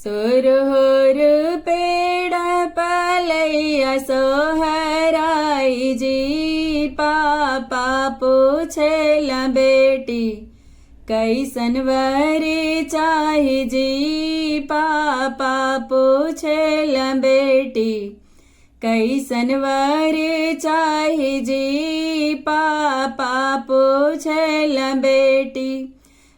सुरहुर पेड़ पलैया सोहराई जी, पापा पूछेल बेटी कैसन वरी चाही जी, पापा पूछेल बेटी कैसन वरी चाही जी, पापा पूछेल बेटी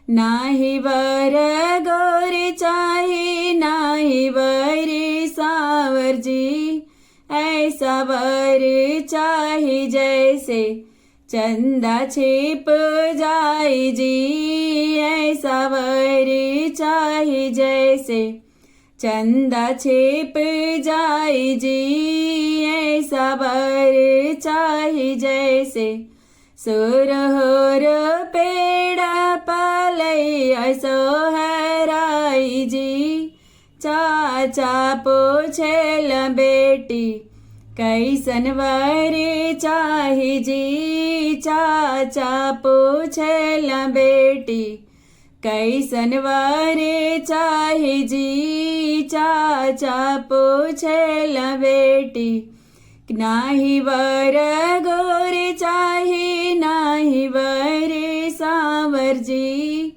नाही वर गोरी चाही नाही वरी सावर जी, ऐसा वर चाही जैसे चंदा छिप जाई जी, ऐसा वर चाही जैसे चंदा छिप जाई जी, ऐसा वर चाही जैसे सुरहुर पेड़ पलैया सोहराई जी, चाचा पूछेल बेटी कैसन वर चाही जी, चाचा पूछेल बेटी कैसन वर चाही जी, चाचा पूछेल बेटी नाही वर गोरी चाही नाही वर सांवर जी,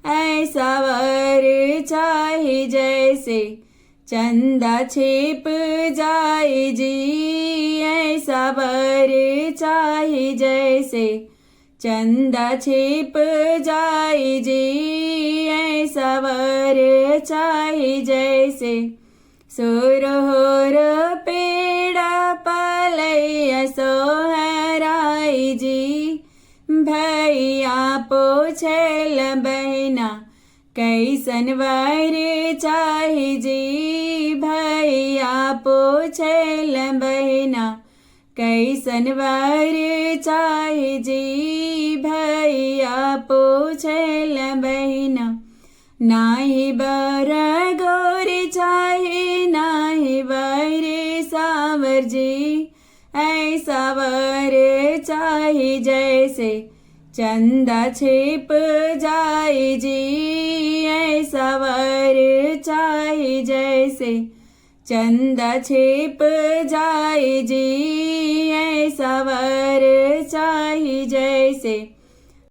ऐसा वर चाही जैसे चंदा छिप जाई जी, ऐसा वर चाही जैसे चंदा छिप जाई जी, ऐसा वर चाही जैसे सुरहुर पेड़ पलैया सोहराई जी, भैया पूछेल बहना कैसन वर चाही जी, भैया पूछेल बहना कैसन वर चाही जी, भैया पूछेल बहना नाही बर गोरी चाही नाही वर सांवर जी, ऐसा वर चाही जैसे चंदा छिप जाई जी, ऐसा वर चाही जैसे चंदा छिप जाई जी, ऐसा वर चाही जैसे